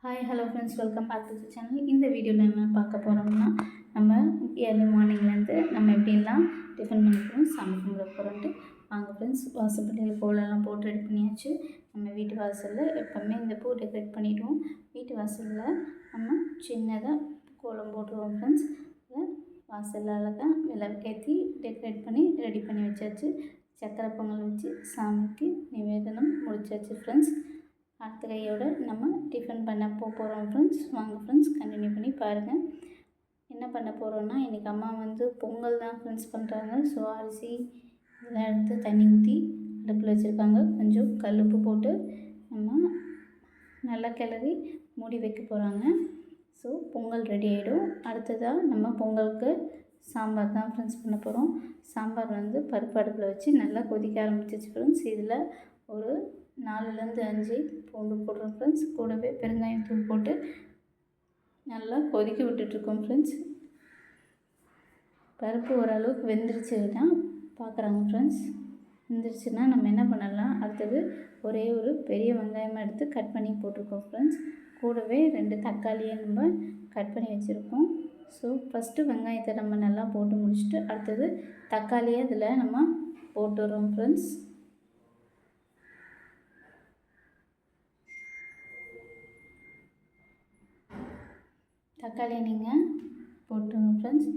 Hi hello friends, welcome back to the channel. இந்த வீடியோவில் என்ன பார்க்க போகிறோம்னா, நம்ம ஏர்லி மார்னிங்லேருந்து நம்ம எப்படிலாம் டிஃபன் பண்ண போகிறோம், சாமி கும்பிட போகிறோன்ட்டு வாங்க ஃப்ரெண்ட்ஸ். வாசப்படியில் கோலெல்லாம் போட்டு ரெடி பண்ணியாச்சு. நம்ம வீட்டு வாசலில் எப்போவுமே இந்த பூ டெக்கரேட் பண்ணிவிடுவோம். வீட்டு வாசலில் நம்ம சின்னதாக கோலம் போட்டுருவோம் ஃப்ரெண்ட்ஸ். வாசலில் அழகாக விளக்கேற்றி டெக்கரேட் பண்ணி ரெடி பண்ணி வச்சாச்சு. சக்கரை பொங்கல் வச்சு சாமிக்கு நிவேதனம் முடிச்சாச்சு ஃப்ரெண்ட்ஸ். அடுத்த கையோடு நம்ம டிஃபன் பண்ண போகிறோம் ஃப்ரெண்ட்ஸ். வாங்க ஃப்ரெண்ட்ஸ், கண்டினியூ பண்ணி பாருங்கள். என்ன பண்ண போகிறோன்னா, இன்றைக்கி அம்மா பொங்கல் தான் ஃப்ரெண்ட்ஸ் பண்ணுறாங்க. ஸோ அரிசி இதெல்லாம் எடுத்து தண்ணி ஊற்றி அடுப்பில் வச்சுருக்காங்க. கொஞ்சம் கல்லுப்பு போட்டு நம்ம நல்லா கிளறி மூடி வைக்க போகிறாங்க. ஸோ பொங்கல் ரெடி ஆகிடும். அடுத்ததாக நம்ம பொங்கலுக்கு சாம்பார் தான் ஃப்ரெண்ட்ஸ் பண்ண போகிறோம். சாம்பார் பருப்பு அடுப்பில் வச்சு நல்லா கொதிக்க ஆரம்பிச்சிச்சு ஃப்ரெண்ட்ஸ். இதில் ஒரு 4லேருந்து 5 பூண்டு போடுறோம் ஃப்ரெண்ட்ஸ். கூடவே பெருங்காயம் தூள் போட்டு நல்லா கொதிக்க விட்டுட்ருக்கோம் ஃப்ரெண்ட்ஸ். பருப்பு ஓரளவுக்கு வெந்துருச்சுன்னா பார்க்குறாங்க ஃப்ரெண்ட்ஸ். வெந்துருச்சுன்னா நம்ம என்ன பண்ணலாம், அடுத்தது ஒரே ஒரு பெரிய வெங்காயமாக எடுத்து கட் பண்ணி போட்டிருக்கோம் ஃப்ரெண்ட்ஸ். கூடவே 2 தக்காளியை நம்ம கட் பண்ணி வச்சுருக்கோம். ஸோ ஃபஸ்ட்டு வெங்காயத்தை நம்ம நல்லா போட்டு முடிச்சுட்டு அடுத்தது தக்காளியை இதில் நம்ம போட்டுடுறோம் ஃப்ரெண்ட்ஸ். தக்காளியை நீங்கள் போட்டுருங்க ஃப்ரெண்ட்ஸ்.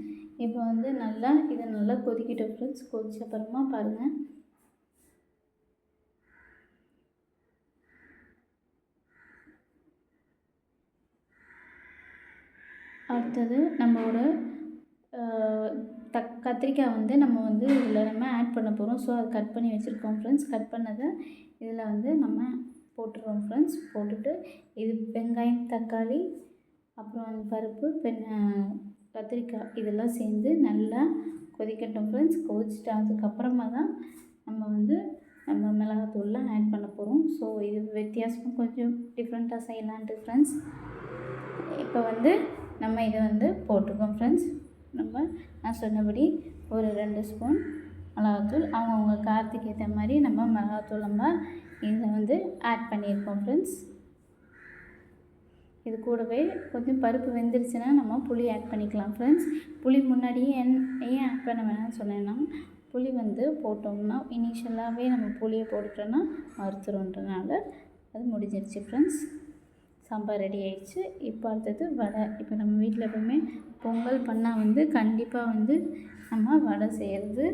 இப்போ நல்லா இதை நல்லா கொதிக்கிட்டோம் ஃப்ரெண்ட்ஸ். கொதிச்ச அப்புறமா பாருங்கள், அடுத்தது நம்மளோட கத்திரிக்காய் நம்ம இதில் நம்ம ஆட் பண்ண போகிறோம். ஸோ அது கட் பண்ணி வச்சுருக்கோம் ஃப்ரெண்ட்ஸ். கட் பண்ணதை இதில் நம்ம போட்டுடுறோம் ஃப்ரெண்ட்ஸ். போட்டுட்டு இது வெங்காயம், தக்காளி, அப்புறம் பருப்பு, கத்திரிக்காய் இதெல்லாம் சேர்ந்து நல்லா கொதிக்கட்டும் ஃப்ரெண்ட்ஸ். கொதிச்சுட்டு அதுக்கப்புறமா தான் நம்ம மிளகாத்தூள்லாம் ஆட் பண்ண போகிறோம். ஸோ இது வித்தியாசமாக கொஞ்சம் டிஃப்ரெண்ட்டாக செய்யலான்ட்டு ஃப்ரெண்ட்ஸ். இப்போ நம்ம இதை போட்டிருக்கோம் ஃப்ரெண்ட்ஸ். நான் சொன்னபடி ஒரு 2 ஸ்பூன் மிளகாத்தூள், அவங்கவுங்க காரத்துக்கு ஏற்ற மாதிரி நம்ம மிளகாத்தூள் இதில் ஆட் பண்ணியிருக்கோம் ஃப்ரெண்ட்ஸ். இது கூடவே கொஞ்சம் பருப்பு வெந்துருச்சுன்னா நம்ம புளி ஆட் பண்ணிக்கலாம் ஃப்ரெண்ட்ஸ். புளி முன்னாடியே ஏன் ஆட் பண்ண வேணாம்னு சொன்னேன்னா, புளி போட்டோம்னா இனிஷியலாகவே நம்ம புளியை போட்டுட்டோன்னா வறுத்துருன்றனால அது முடிஞ்சிருச்சு ஃப்ரெண்ட்ஸ். சாம்பார் ரெடி ஆகிடுச்சு. இப்போ அடுத்தது வடை. இப்போ நம்ம வீட்டில் எப்பவுமே பொங்கல் பண்ணால் கண்டிப்பாக நம்ம வடை செய்கிறது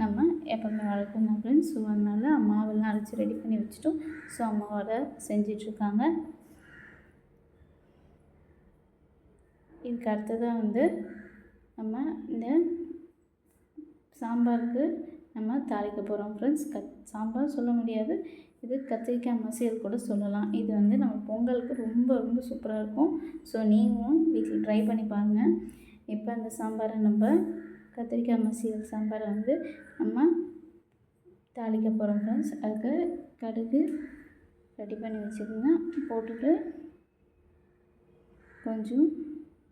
நம்ம எப்போவுமே வழக்கம் தான் ஃப்ரெண்ட்ஸ். ஸோ அதனால் மாவெல்லாம் அரைச்சி ரெடி பண்ணி வச்சுட்டோம். ஸோ அம்மா வடை செஞ்சிட்ருக்காங்க. இதுக்கு அடுத்ததாக நம்ம இந்த சாம்பாருக்கு நம்ம தாளிக்க போகிறோம் ஃப்ரெண்ட்ஸ். சாம்பார் சொல்ல முடியாது, இது கத்திரிக்காய் மசியல் கூட சொல்லலாம். இது நம்ம பொங்கலுக்கு ரொம்ப ரொம்ப சூப்பராக இருக்கும். ஸோ நீங்களும் வீட்டில் ட்ரை பண்ணி பாருங்கள். இப்போ அந்த சாம்பாரை நம்ம கத்திரிக்காய் மசியல் சாம்பாரை நம்ம தாளிக்க போகிறோம் ஃப்ரெண்ட்ஸ். அதுக்கு கடுகு ரெடி பண்ணி வச்சுக்கோங்க. போட்டுட்டு கொஞ்சம்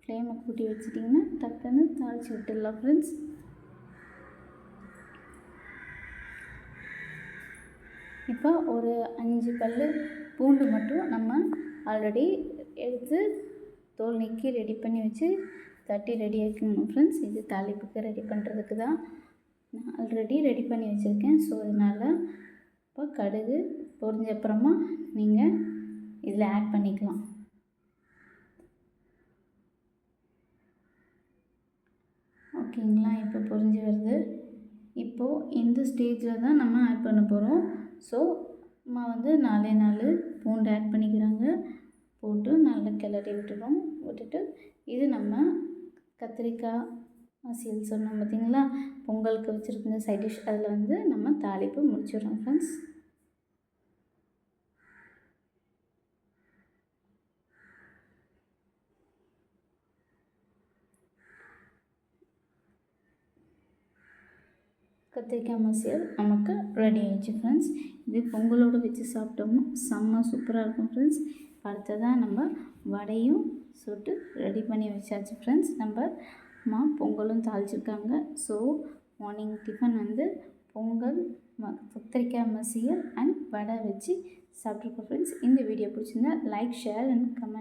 ஃப்ளேமை கூட்டி வச்சிட்டிங்கன்னா டக்குன்னு தாளித்து விட்டுடலாம் ஃப்ரெண்ட்ஸ். இப்போ ஒரு 5 பல் பூண்டு மட்டும் நம்ம ஆல்ரெடி எடுத்து தோல் நீக்கி ரெடி பண்ணி வச்சு தட்டி ரெடி ஆக்கிக்கணும் ஃப்ரெண்ட்ஸ். இது தாளிப்புக்கு ரெடி பண்ணுறதுக்கு தான் நான் ஆல்ரெடி ரெடி பண்ணி வச்சுருக்கேன். ஸோ அதனால் இப்போ கடுகு பொரிஞ்ச அப்புறமா நீங்கள் இதில் ஆட் பண்ணிக்கலாம். ஓகேங்களா, இப்போ பொரிஞ்சு வருது. இப்போது இந்த ஸ்டேஜில் தான் நம்ம ஆட் பண்ண போகிறோம். ஸோ அம்மா 4 பூண்டு ஆட் பண்ணிக்கிறாங்க. போட்டு நல்லா கிளறி விட்டுட்டு இது நம்ம கத்திரிக்காய் மசியல் சொன்னோம் பார்த்திங்களா, பொங்கலுக்கு வச்சுருக்க சைட் டிஷ், அதில் நம்ம தாளிப்பு முடிச்சிடுறோம் ஃப்ரெண்ட்ஸ். கத்திரிக்காய் மசியல் நமக்கு ரெடி ஆகிடுச்சு ஃப்ரெண்ட்ஸ். இது பொங்கலோடு வச்சு சாப்பிட்டோம்னா செம்ம சூப்பராக இருக்கும் ஃப்ரெண்ட்ஸ். அடுத்ததாக நம்ம வடையும் சுட்டு ரெடி பண்ணி வச்சாச்சு ஃப்ரெண்ட்ஸ். நம்ம பொங்கலும் தாளிச்சிருக்காங்க. ஸோ மார்னிங் டிஃபன் பொங்கல், கத்திரிக்காய் மசியல் அண்ட் வடை வச்சு சாப்பிட்ருக்கோம் ஃப்ரெண்ட்ஸ். இந்த வீடியோ பிடிச்சிருந்தா லைக், ஷேர் அண்ட் கமெண்ட்